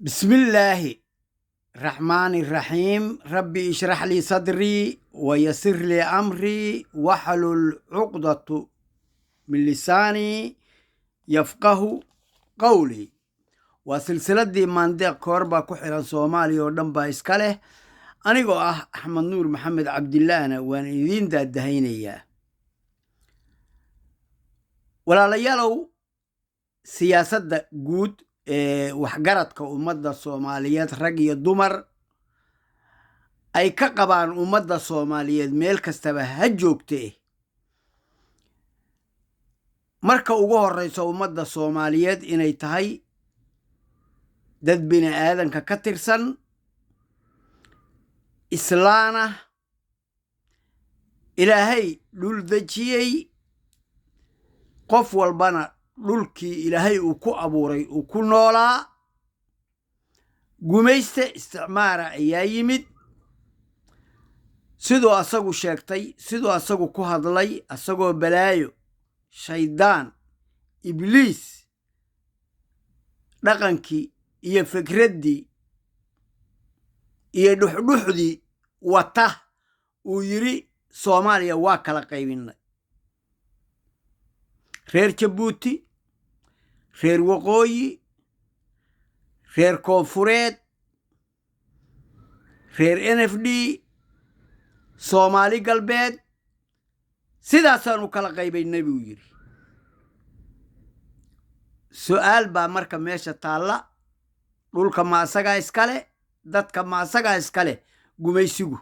بسم الله الرحمن الرحيم ربي اشرح لي صدري ويسر لي أمري واحلل عقدة من لساني يفقه قولي وسلسلة دي مانديق كوربا كحيران سومالي ودنبا إسكاله أنيقو أحمد نور محمد عبد الله أنا وان إذين دا الدهينية ولا ليالو سياسة جود waxgaradka ummadda Soomaaliyeed rag iyo dumar ay ka qabaan ummadda Soomaaliyeed meel kastaba ha joogtee marka ugu horeyso ummadda Soomaaliyeed inay tahay dad bini aadanka ka tirsan islaana ilaahay dhul dajiyay qof walbana dhulkii ilaahay uu ku abuuray uu ku noolaa gumayste isticmaara ayaa yimid sidoo asagu sheegtay sidoo asagu ku hadlay asagoo balaayo shaydaan ibliis dhaqankii iyo fikraddii iyo dhuxdhuxdii wata uu yiri Soomaaliya waa kala qaybinay reer Jabuuti reer waqooyi reer koonfureed reer NFD Soomaali galbeed sidaasaan u kala qaybaynay buu yiri su'aal baa marka meesha taalla dhulka ma asaga iskale dadka ma asaga iskale gumaysigu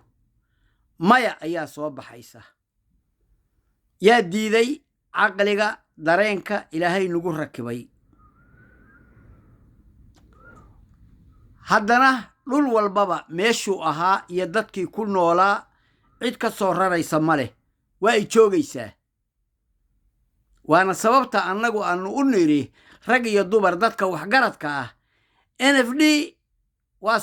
maya ayaa soo baxaysa yaa diiday caqliga dareenka ilaahay nagu rakibay haddana dhul walbaba meeshuu ahaa iyo dadkii ku noolaa cid ka soo raraysa ma leh waa ay joogaysaa waana sababta annagu aanu u niri rag iyo dumar dadka waxgaradka ah NFD waa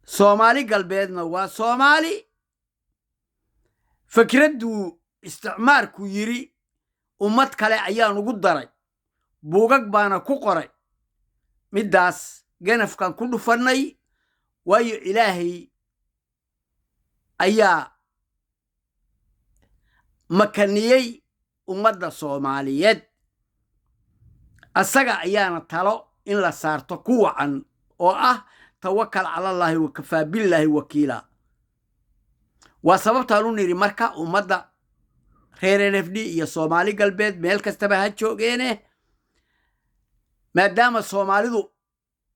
Soomaali galbeedna waa Soomaali fikraddu isticmaarku yiri ummad kale ayaan ugu daray buugag baana ku qoray midaas ganafkan ku dhufanay waayo ilaahay ayaa makaniyay ummadda Soomaaliyeed asaga ayaana talo in la saarto ku wacan oo ah tawakkal cala Allahi wa kafaa billahi wakiila waa sababtaan u niri marka ummadda reer NFD iyo Soomaali galbeed meel kastaba ha joogeene maadaama Soomaalidu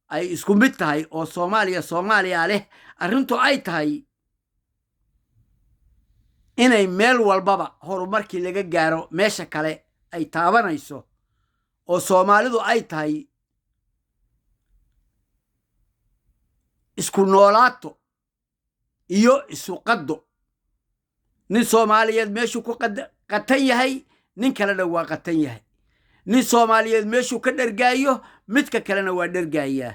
ay isku mid tahay oo Soomaaliya leh arrintu ay tahay inay meel walbaba horumarkii laga gaaro meesha kale ay taabanayso oo Soomaalidu ay tahay isku noolaato iyo isu qaddo nin Soomaaliyeed meeshuu ku qatan yahay nin kalena waa qatan yahay nin Soomaaliyeed meeshuu ka dhargaayo midka kalena waa dhargaayaa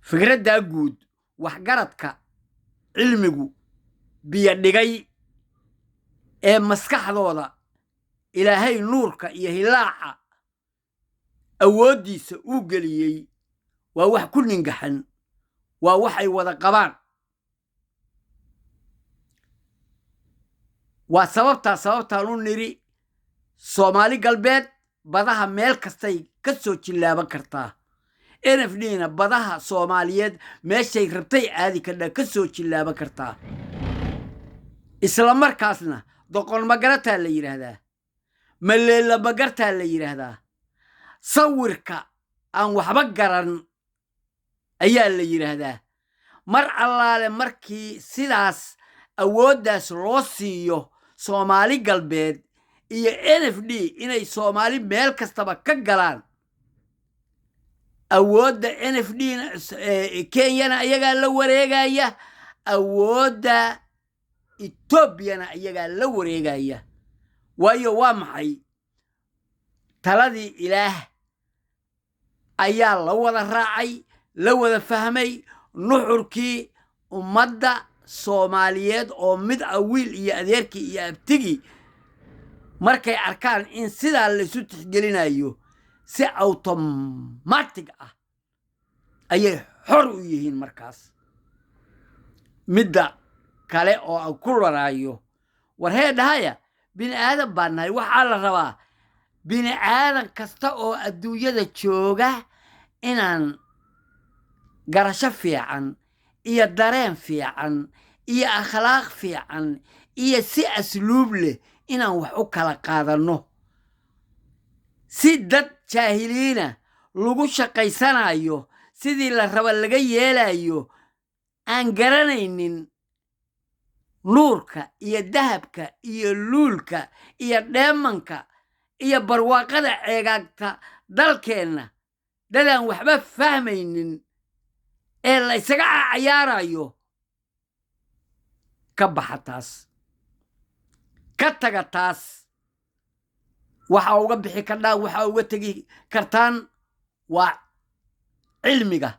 fikradda guud waxgaradka cilmigu biyo dhigay ee maskaxdooda ilaahay nuurka iyo hilaaca awoodiisa uu geliyay waa wax ku ningaxan waa wax ay wada qabaan waa sababtaan u niri Soomaali galbeed badaha meel kastay ka soo jilaaban kartaa NFDna badaha Soomaaliyeed meeshay rabtay aadi kadha ka soo jilaaban kartaa isla markaasna doqon magarataa la yiraahdaa maleela magartaa la yiraahdaa sawirka aan waxba garan ayaa la yiraahdaa mar allaale markii sidaas awooddaas loo siiyo Soomaali galbeed iyo NFD inay Soomaali meel kastaba ka galaan awoodda NFDna Kenyana ayagaa la wareegaya awoodda Ethiopiana ayagaa la wareegaya waayo waa maxay taladii ilaah ayaa la wada raacay la wada fahmay nuxurkii ummadda Soomaaliyeed oo mid wiil iyo adeerkii iyo abtigii markay arkaan in sidaa la isu tixgelinayo si automatic ah ayay xor u yihiin markaas midda kale oo aan ku laraayo war heedhahaya bini aadan baan nahay waxaa la rabaa bini aadan kasta oo adduunyada jooga inaan garasho fiican iyo dareen fiican iyo akhlaaq fiican iyo si asluub leh inaan wax u kala qaadanno si dad jaahiliina lagu shaqaysanayo sidii la raba laga yeelayo aan garanaynin nuurka iyo dahabka iyo luulka iyo dheemanka iyo barwaaqada ceegaagta dalkeenna dadaan waxba fahmaynin ee la isaga cayaarayo ka baxa taas ka taga taas waxa uga bixi kardhaan waxa uga tegi kartaan waa cilmiga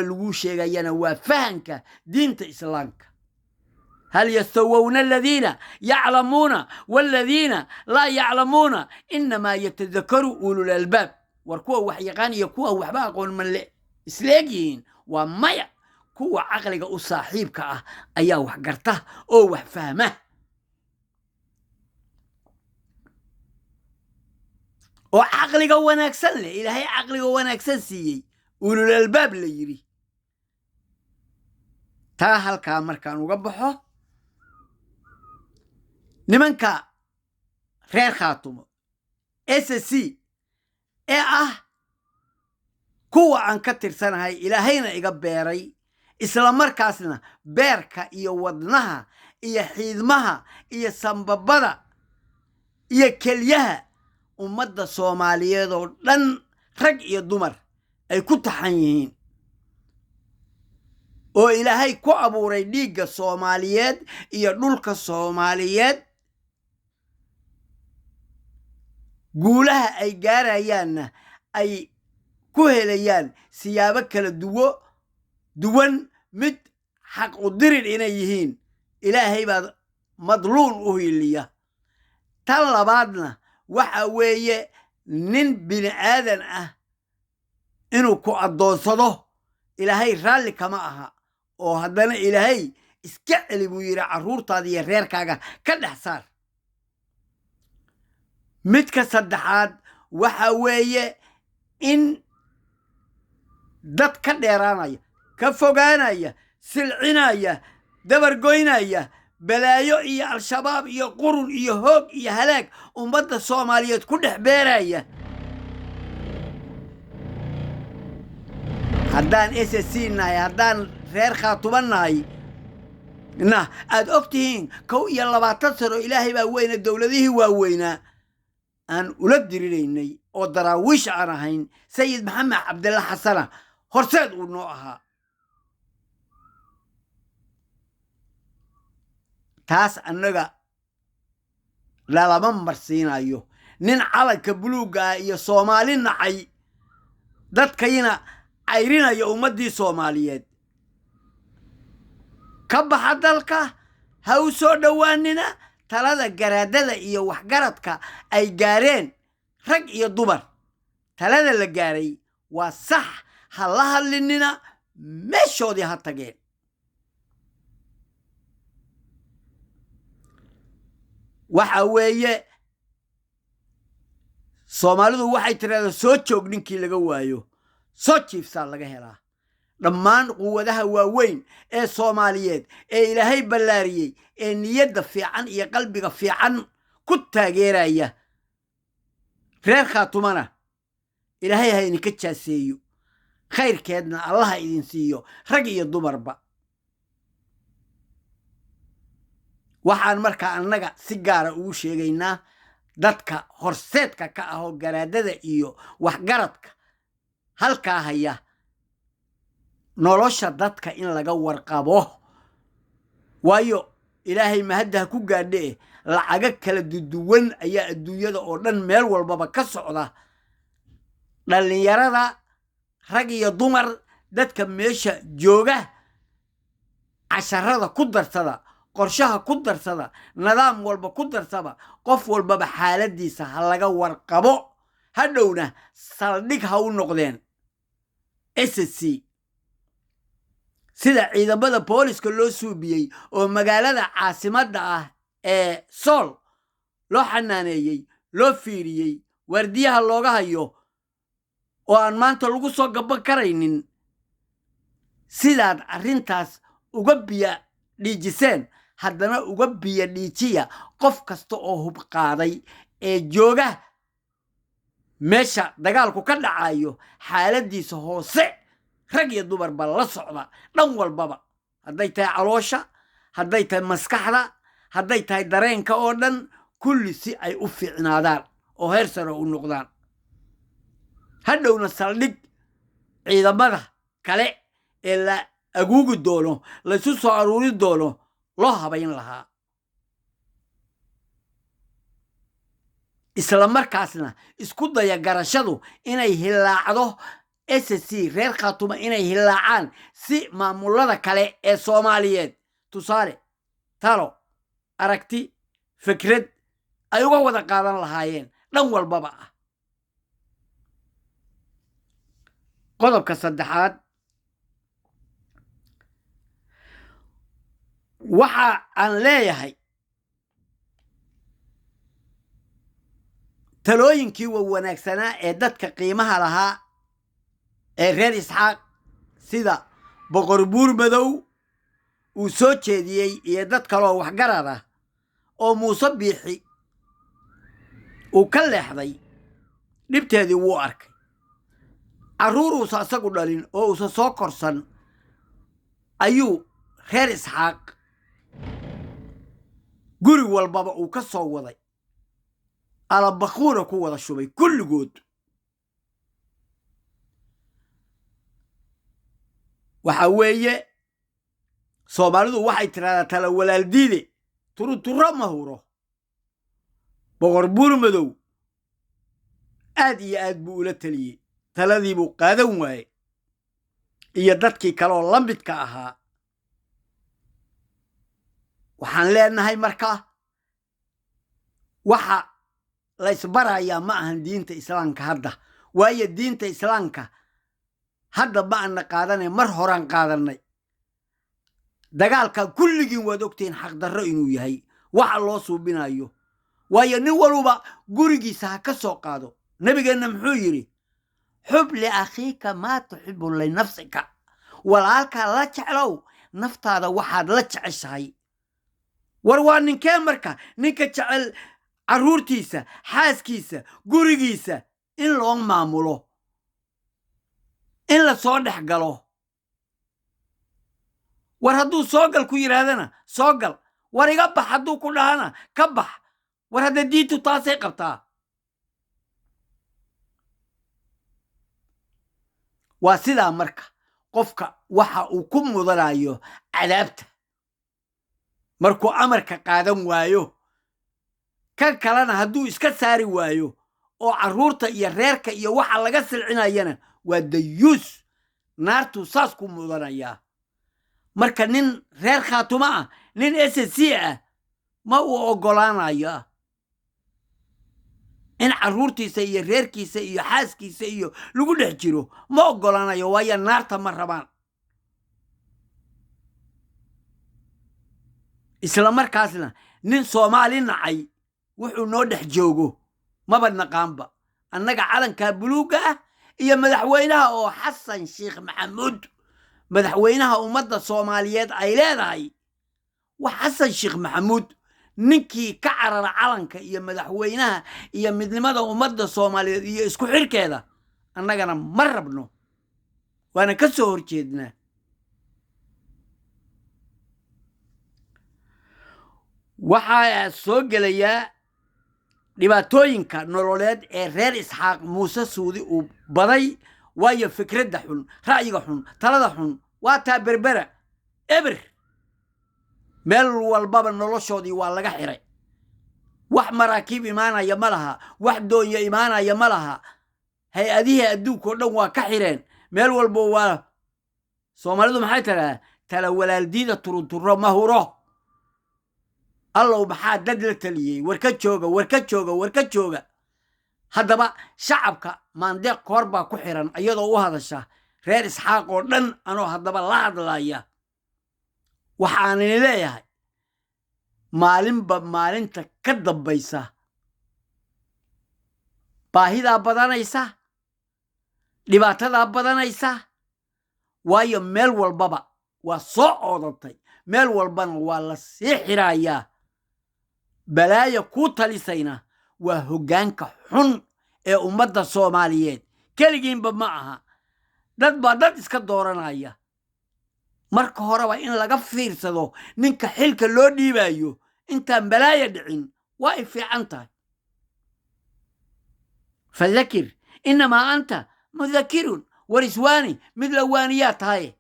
lagu sheegayana waa fahanka diinta islaamka هل يستوون الذين يعلمون والذين لا يعلمون إنما يتذكروا أولو الألباب وركوا وحيقان يكوا وحبا قول من إسلاقين ومايا كوا عقلك أصاحبك أيا وحقرته أو وحفهمه وعقلك وناكسن له إلهي عقلك وناكسن سيي أولو الألباب اللي يري تاهل كامر كانوا قبحه nimanka reer khaatumo SSC ee kuwa aan ka tirsanahay ilaahayna iga beeray isla markaasna beerka iyo wadnaha iyo xiidmaha iyo sambabada iyo kelyaha ummadda Soomaaliyeed oo dhan rag iyo dumar ay ku taxan yihiin oo ilaahay ku abuuray dhiigga Soomaaliyeed iyo dhulka Soomaaliyeed guulaha ay gaarayaanna ay ku helayaan siyaabo kala duwan mid xaq u dirin inay yihiin ilaahay baa madluun u hiliya tan labaadna waxa weeye nin bini aadan inuu ku adoonsado ilaahay raalli kama aha oo haddana ilaahay iska celi buu yidhi carruurtaada iyo reerkaaga ka dhex saar midka saddexaad waxa weeye in dad ka dheeraanaya ka fogaanaya silcinaya dabargoynaya balaayo iyo al-shabaab iyo qurun iyo hoog iyo halaag ummadda Soomaaliyeed ku dhex beeraya haddaan SSC nahay haddaan reer Khaatumo nahay aad ogtihiin 21 sano ilaahay baa weyna dowladihii waaweynaa aan ula dirinaynay oo daraawiish aan ahayn sayid maxamed cabdilla xasana horseed uu noo ahaa taas annaga lalama marsiinayo nin calanka buluuga iyo Soomaali nacay dadkayna cayrinayo ummadii Soomaaliyeed ka baxa dalka ha u soo dhawaanina talada garaadada iyo waxgaradka ay gaareen rag iyo dumar talada la gaaray waa sax ha la hadlinina meeshoodii ha tageen waxa weeye Soomaalidu waxay tiraahdaa soo joog ninkii laga waayo soo jiifsaa laga helaa dhammaan quwadaha waaweyn ee Soomaaliyeed ee ilaahay ballaariyay ee niyadda fiican iyo qalbiga fiican ku taageeraya reer Khaatumana ilaahay ha idinka jaaseeyo khayrkeedna Allah idin siiyo rag iyo dumarba waxaan markaa annaga si gaara ugu sheegaynaa dadka horseedka ka ah oo garaadada iyo waxgaradka halkaa haya nolosha dadka in laga warqabo waayo ilaahay mahadda ku gaadhe lacaga kala duwan ayaa adduunyada oo dhan meel walbaba ka socda dhalinyarada rag iyo dumar dadka meesha jooga casharada ku darsada qorshaha ku darsada nidaam walba ku darsaba qof walbaba xaaladiisa ha laga warqabo hadhowna saldhig ha u noqdeen SSC sida ciidamada booliska loo suubiyey oo magaalada caasimadda ah ee Sool loo xanaaneeyey loo fiiriyey wardiyaha looga hayo oo aan maanta lagu soo gaban karaynin sidaad arrintaas uga biya dhiijiseen haddana uga biya dhiijiya qof kasta oo hub qaaday ee jooga meesha dagaalku ka dhacayo xaaladiisa hoose rag iyo dumarba la socda dhan walbaba hadday tahay caloosha hadday tahay maskaxda hadday tahay dareenka oo dhan kulli si ay u fiicnaadaan oo heer sare u noqdaan hadhowna saldhig ciidamada kale ee la aguugi doono la isu soo aruuri doono loo habayn lahaa isla markaasna isku daya garashadu inay hilaacdo SSC reer Khaatuma inay hilaacaan si maamulada kale ee Soomaaliyeed tusaale talo aragti fikrad ay uga wada qaadan lahaayeen dhan walbaba ah qodobka saddexaad waxa aan leeyahay talooyinkii wanaagsanaa ee dadka qiimaha lahaa ee reer Isxaaq sida boqor buur madow uu soo jeediyey iyo dad kale oo waxgarad ah oo Muuse Biixi uu ka leexday dhibteedii wuu arkay carruur uusa asagu dhalin oo uusa soo korsan ayuu reer Isxaaq guri walbaba uu ka soo waday alabaquuna ku wada shubay kulligood waxa weeye Soomaalidu waxay tiraahdaa tala walaaldiide turuturo ma huro boqor buur madow aad iyo aad buu ula taliyey taladii buu qaadan waayey iyo dadkii kale oo la midka ahaa waxaan leenahay markaa waxa la isbarayaa ma ahan diinta islaamka hadda waayo diinta islaamka hadda ma aan qaadanay mar horaan qaadanay dagaalka kulligiin waad ogtiin xaq darro inuu yahay waxa loo suubinayo waayo nin walba gurigiisa ha ka soo qaado nabigeena muxuu yiri xub li akhiika ma tuhibbu li nafsika walaalka la jeclow naftaada waxaad la jeceshahay war waa ninkee marka ninka jecel carruurtiisa xaaskiisa gurigiisa in loo maamulo in la soo dhex galo war hadduu soo gal ku yiraahdana soo gal war iga bax hadduu ku dhahana ka bax war hadda diintu taasay qabtaa waa sidaa marka qofka waxa uu ku mudanayo cadaabta markuu amarka qaadan waayo kan kalena hadduu iska saari waayo oo carruurta iyo reerka iyo waxa laga silcinayana waa dayuus naartu saas ku mudanaya marka nin reer Khaatuma ah nin SSC ah ma uu ogolaanayo in carruurtiisa iyo reerkiisa iyo xaaskiisa iyo lagu dhex jiro ma ogolaanayo waayo naarta ma rabaan isla markaasna nin Soomaali nacay wuxuu noo dhex joogo maba naqaanba annaga calanka buluuga ah iyo madaxweynaha oo Xasan Sheekh Maxamuud madaxweynaha ummadda Soomaaliyeed ay leedahay wa Xasan Sheekh Maxamuud ninkii ka carara calanka iyo madaxweynaha iyo midnimada ummadda Soomaaliyeed iyo isku xirkeeda annagana ma rabno waana ka soo horjeednaa waxaa soo gelaya dhibaatooyinka nololeed ee reer Isxaaq Muuse Suudi uu baday waayo fikradda xun ra'yiga xun talada xun waa taa berbera eber meel walbaba noloshoodii waa laga xiray wax maraakiib imaanaya ma laha wax doonyo imaanaya ma laha hay-adihii adduunka oo dhan waa ka xireen meel walba waa Soomaalidu maxay tiraahdaa tala walaaldiida turuturo ma huro allow maxaa dad la taliyey war ka jooga haddaba shacabka maandeeq koor baa ku xiran iyadoo u hadasha reer isxaaq oo dhan anoo haddaba la hadlaya waxaanini leeyahay maalinba maalinta ka dambaysa baahidaa badanaysa dhibaatadaa badanaysa waayo meel walbaba waa soo oodantay meel walbana waa la sii xirayaa balaaya kuu talisayna waa hoggaanka xun ee ummadda soomaaliyeed keligiinba ma aha dad baa dad iska dooranaya marka horeba in laga fiirsado ninka xilka loo dhiibayo intaan balaaya dhicin waa ay fiican tahay fadakir inamaa anta mudakirun wariswaani mid la waaniyaa tahaye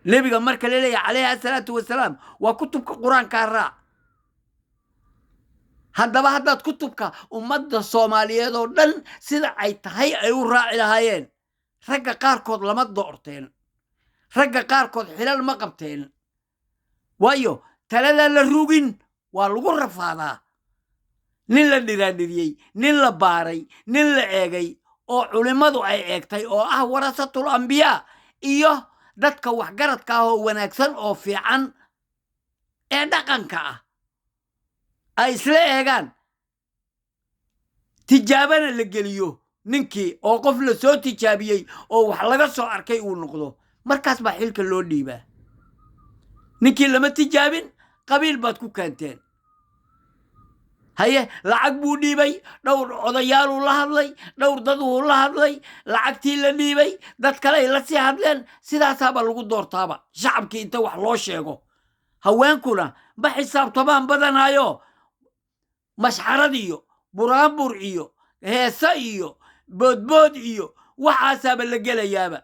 nebiga marka la leeyahay calayhi asalaatu wasalaam waa kutubka qur-aankaa raac haddaba haddaad kutubka ummadda soomaaliyeed oo dhan sida ay tahay ay u raaci lahaayeen ragga qaarkood lama doorteen ragga qaarkood xilal ma qabteen waayo taladaa la rugin waa lagu rafaadaa nin la dhiraandhiriyey nin la baaray nin la eegay oo culimmadu ay eegtay oo ah warasatul ambiyaa iyo dadka waxgaradka ah oo wanaagsan oo fiican ee dhaqanka ah ay isla eegaan tijaabana la geliyo ninkii oo qof la soo tijaabiyey oo wax laga soo arkay uu noqdo markaas baa xilka loo dhiibaa ninkii lama tijaabin qabiil baad ku keenteen haye lacag buu dhiibay dhowr odayaaluu la hadlay dhowr dad uu la hadlay lacagtii la dhiibay dad kale ay la sii hadleen sidaasaaba lagu doortaaba shacabkii inta wax loo sheego haweenkuna ba xisaabtamaan badanayo mashxarad iyo buraanbur iyo heese iyo boodbood iyo waxaasaaba la gelayaaba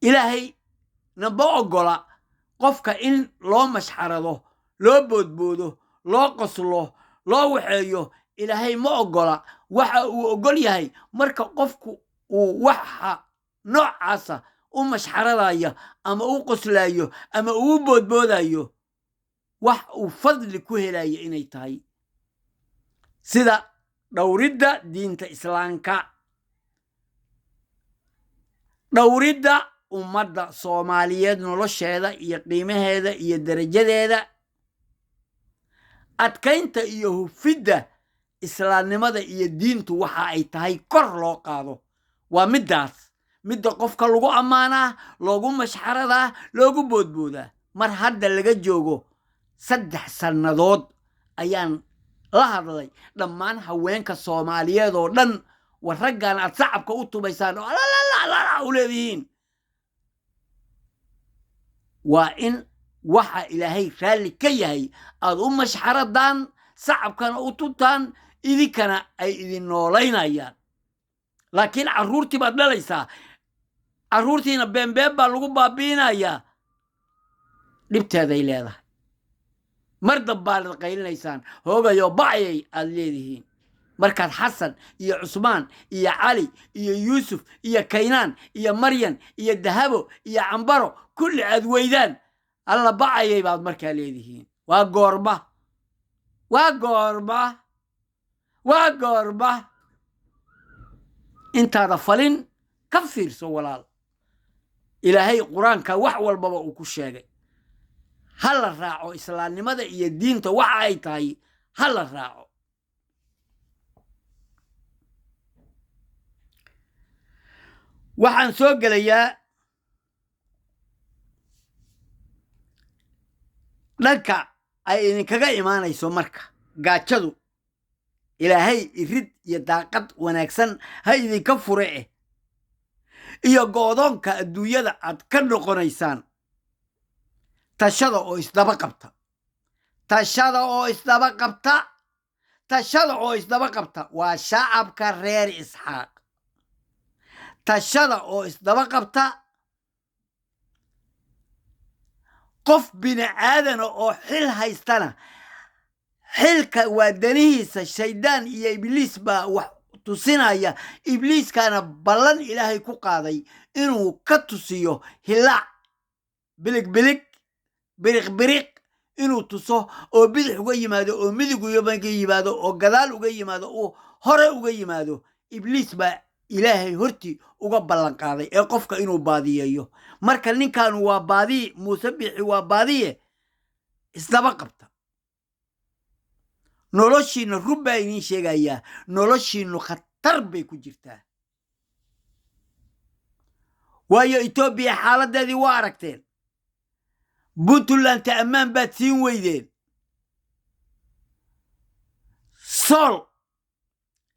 ilaahay namba oggola qofka in loo mashxarado loo boodboodo loo qoslo loo waxeeyo ilaahay ma oggola waxa uu oggol yahay marka qofku uu waxa noocaasa u mashxaradaya ama u qoslayo ama uu boodboodayo wax uu fadli ku helayo inay tahay sida dhowridda diinta islaamka dhowridda ummadda soomaaliyeed nolosheeda iyo qiimaheeda iyo darajadeeda adkaynta iyo hufidda islaamnimada iyo diintu waxa ay tahay kor loo qaado waa middaas midda qofka lagu ammaanaa loogu mashxaradaa loogu boodboodaa mar hadda laga joogo 3 sannadood ayaan la hadlay dhammaan haweenka soomaaliyeed oo dhan war raggan aad shacabka u tubaysaan oo u leedihiin waa in waxa ilaahay raalli ka yahay aad u mashxaradaan shacabkana u tuntaan idinkana ay idin noolaynayaan laakiin carruurtii baad dhalaysaa carruurtiina beenbeen baa lagu baabiinayaa dhibteeday leedahay mar dambaad qaylinaysaan hoogayo bacayay aad leedihiin markaad xasan iyo cusmaan iyo cali iyo yuusuf iyo kaynaan iyo maryan iyo dahabo iyo cambaro kulli aad weydaan alla bacayay baad markaa leedihiin waa goorma waa goorma waa goorma intaada falin ka fiirso walaal ilaahay qur-aanka wax walbaba uu ku sheegay ha la raaco islaamnimada iyo diinta waxa ay tahay ha la raaco waxaan soo gelayaa dhanka ay idinkaga imaanayso marka gaajadu ilaahay irid iyo daaqad wanaagsan ha idinka fure iyo goodoonka adduunyada aad ka noqonaysaan tashada oo isdaba qabta tashada oo isdaba qabta tashada oo isdaba qabta waa shacabka reer isxaaq tashada oo isdaba qabta qof bini aadana oo xil haystana xilka waa danihiisa shaydaan iyo ibliis baa wax tusinaya ibliiskana ballan ilaahay ku qaaday inuu ka tusiyo hilaac bilig bilig biriq biriq inuu tuso oo bidix uga yimaado oo midig uga yimaado oo gadaal uga yimaado oo hore uga yimaado ibliis baa ilaahay hortii uga ballan qaaday ee qofka inuu baadiyeeyo marka ninkan waa baadiye muuse bixi waa baadiye isdaba qabta noloshiina run baa idiin sheegayaa noloshiinu khatar bay ku jirtaa waayo Itoobiya xaaladeedii waa aragteen Puntland ammaan baad siin weydeen sool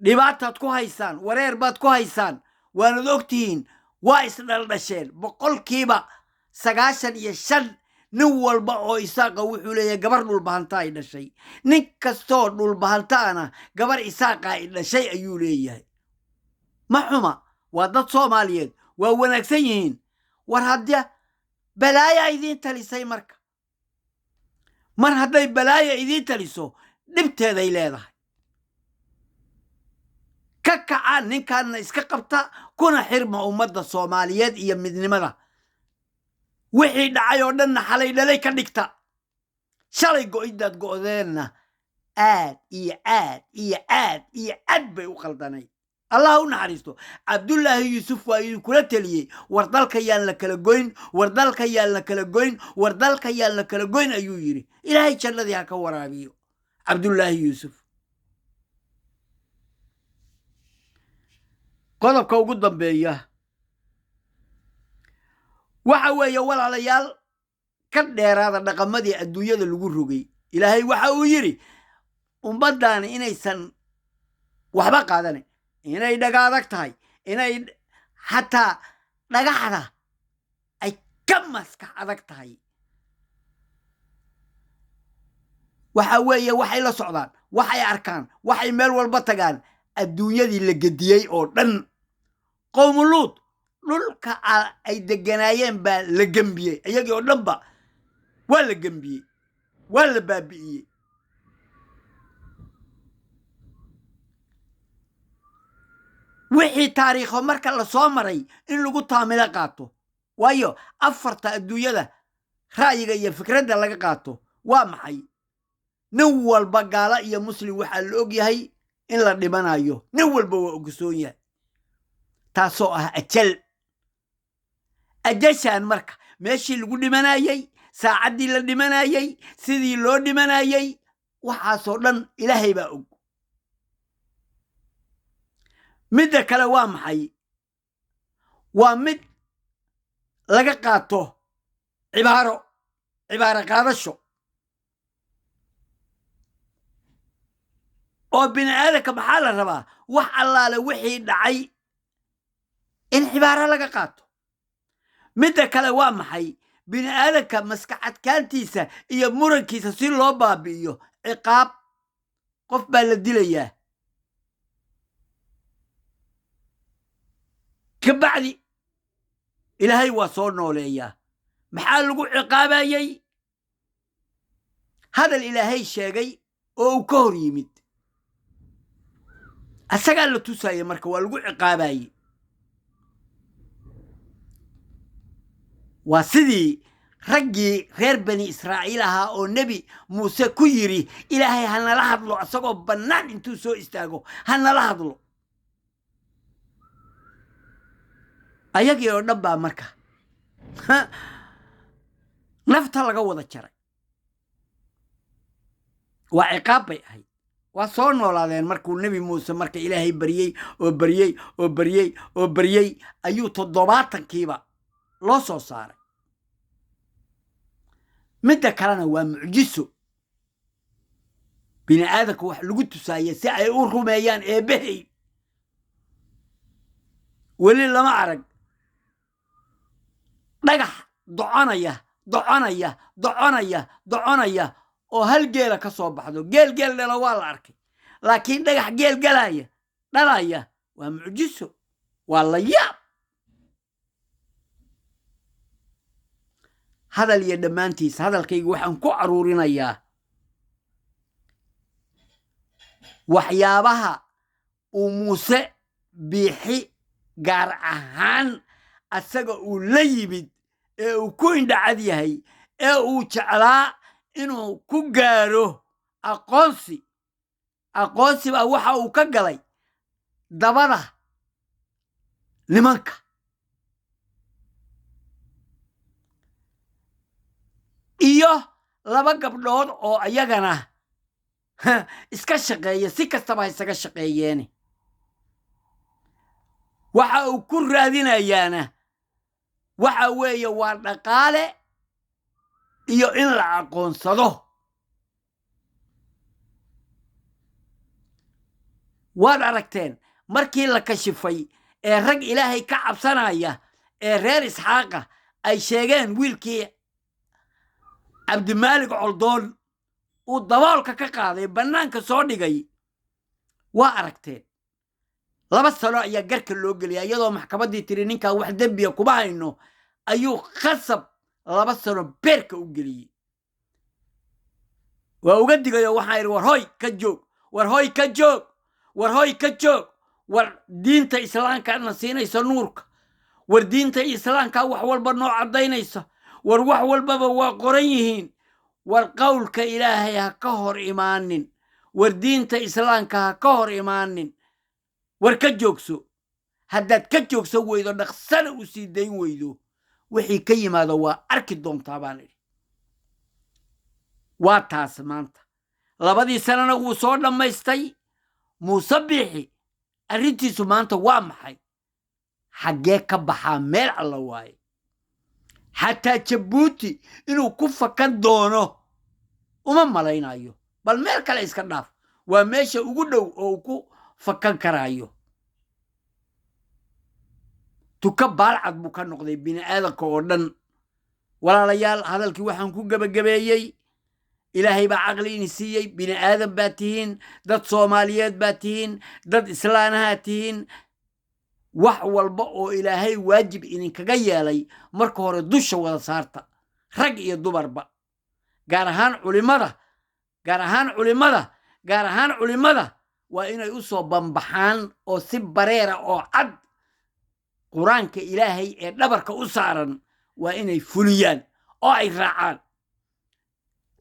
dhibaataad ku haysaan wareer baad ku haysaan waanad ogtihiin waa isdhaldhasheen boqolkiiba 95 nin walba oo isaaqa wuxuu leeyahay gabar dhulbahanta ay dhashay nin kastoo dhulbahantaana gabar isaaqa ay dhashay ayuu leeyahay ma xuma waa dad Soomaaliyeed waa wanaagsan yihiin war hadda balaaya idiin talisay marka mar hadday balaaya idiin taliso dhibteeday leedahay ka kaca ninkaana iska qabta kuna xirma ummadda Soomaaliyeed iyo midnimada wixii dhacay oo dhan xalay dhalay ka dhigta shalay go'idad go'deenna aad bay u qaldanay الله ونحرسته عبد الله يوسف ويقول تلي وردالك يالنا كلاجوين وردالك يالنا كلاجوين وردالك يالنا كلاجوين أيويري إلى هاي شلة ذي هكورا بيو عبد الله يوسف قلب كو قدام بيا وحوي ولا ليال كدير هذا نقمدي الدنيا الوجروجي إلى هاي وحويري ومبدأنا إني سن وحبا قادني inay dhagaadag tahay inay hatta dhagaxda ay ka maskax adag tahay waxa weeye waxay la socdaan waxay arkaan waxay meel walba tagaan adduunyadii la gediyay oo dhan qowmuluud dhulka ay deganaayeen baa la gambiyey iyagii oo dhanba waa la gambiyey waa la baabi'iyey wixii taariikho marka la soo maray in lagu taamila qaato waayo afarta adduunyada ra'yiga iyo fikradda laga qaato waa maxay nin walba gaala iyo muslim waxa la og yahay in la dhimanayo nin walba waa ogsoon yahay taasoo ah ajashan marka meeshii lagu dhimanayay saacaddii la dhimanayay sidii loo dhimanayay waxaasoo dhan ilaahay baa og midda kale waa maxay waa mid laga qaato cibaaro qaadasho oo bini'aadamka maxaa la rabaa wax allaale wixii dhacay in cibaaro laga qaato midda kale waa maxay bini'aadamka maskaxadkaantiisa iyo murankiisa si loo baabi'iyo ciqaab qof baa la dilayaa كبعدي إلهي وصلنا ليا محل عقابي هذا الإلهي شاقي أو كوري يمد أسأل له تسايا مركا والقو عقابي وسيدي رجي غير بني إسرائيل ها أو نبي موسى كيري إلهي هنا لحظلو أساقو بنان انتو سو استاقو هنا لحظلو ayagii oo dhan baa marka nafta laga wada jaray waa ciqaab bay ahayd waa soo noolaadeen markuu nebi muuse marka ilaahay baryey ayuu 70kiiba loo soo saaray midda kalena waa mucjiso bini'aadamku wax lagu tusaayay si ay u rumeeyaan eebahay weli lama arag dhagax doconaya oo hal geela ka soo baxdo geel dhala waa la arkay laakiin dhagax geel dhalaya waa mucjiso waa la yaab hadal iyo dhammaantiis hadalkaygu waxaan ku aruurinayaa waxyaabaha uu muuse biixi gaar ahaan asaga uu la yimid ee uu ku indhacad yahay ee uu jeclaa inuu ku gaaro aqoonsi baa waxa uu ka galay dabada nimanka iyo laba gabdhood oo ayagana iska shaqeeya si kastaba isaga shaqeeyeene waxa uu ku raadinayaana waxa weeye waa dhaqaale iyo in la aqoonsado waad aragteen markii la kashifay ee rag ilaahay ka cabsanaya ee reer isxaaqa ay sheegeen wiilkii cabdimaalig coldoon uu daboolka ka qaaday bannaanka soo dhigay waa aragteen 2 sano ayaa garka loo geliyay iyadoo maxkamaddii tiri ninkan wax dembiya kuma hayno ayuu khasab 2 sano beerka u geliyey waa uga digayo waxaa yidhi war hoy ka joog war hoy ka joog war hoy ka joog war diinta islaamka na siinaysa nuurka war diinta islaamka wax walba noo cadaynaysa war wax walbaba waa qoran yihiin war qowlka ilaahay ha ka hor imaanin war diinta islaamka ha ka hor imaanin war ka joogso haddaad ka joogso weydo dhaqsana u sii dayn weydo wixii ka yimaado waa arki doontaa baan idhi waa taas maanta 2 sanana wuu soo dhammaystay muuse biixi arrintiisu maanta waa maxay xaggee ka baxaa meel alla waaye xataa jabuuti inuu ku fakan doono uma malaynayo bal meel kale iska dhaaf waa meesha ugu dhow oo uu ku fakan karaayo tuka baalcad buu ka noqday bini'aadanka oo dhan walaalayaal hadalkii waxaan ku gabagabeeyey ilaahay baa caqli ini siiyey bini'aadan baa tihiin dad soomaaliyeed baa tihiin dad islaanahaa tihiin wax walba oo ilaahay waajib idinkaga yeelay marka hore dusha wada saarta rag iyo dumarba gaar ahaan culimada waa inay u soo bambaxaan oo si bareera oo cad quraanka ilaahay ee dhabarka u saaran waa inay fuliyaan oo ay raacaan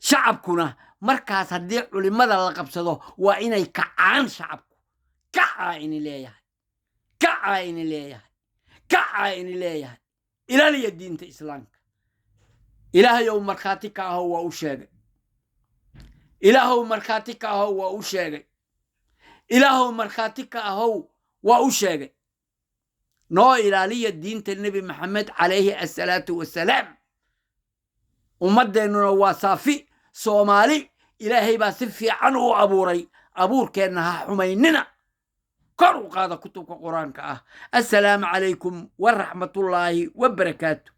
shacabkuna markaas haddii culimada la qabsado waa inay kacaan shacabku kacaa ini leeyahay ilaaliya diinta islaamka ilaahayow markhaati ka ahow waa u sheegay noo ilaaliya diinta nebi maxamed calayhi assalaatu wassalaam ummadeennuna waa saafi soomaali ilaahay baa si fiican u abuuray abuurkeenna ha xumaynina kor u qaada kutubka qur-aanka ah assalaamu calaykum waraxmatullaahi wabarakaatu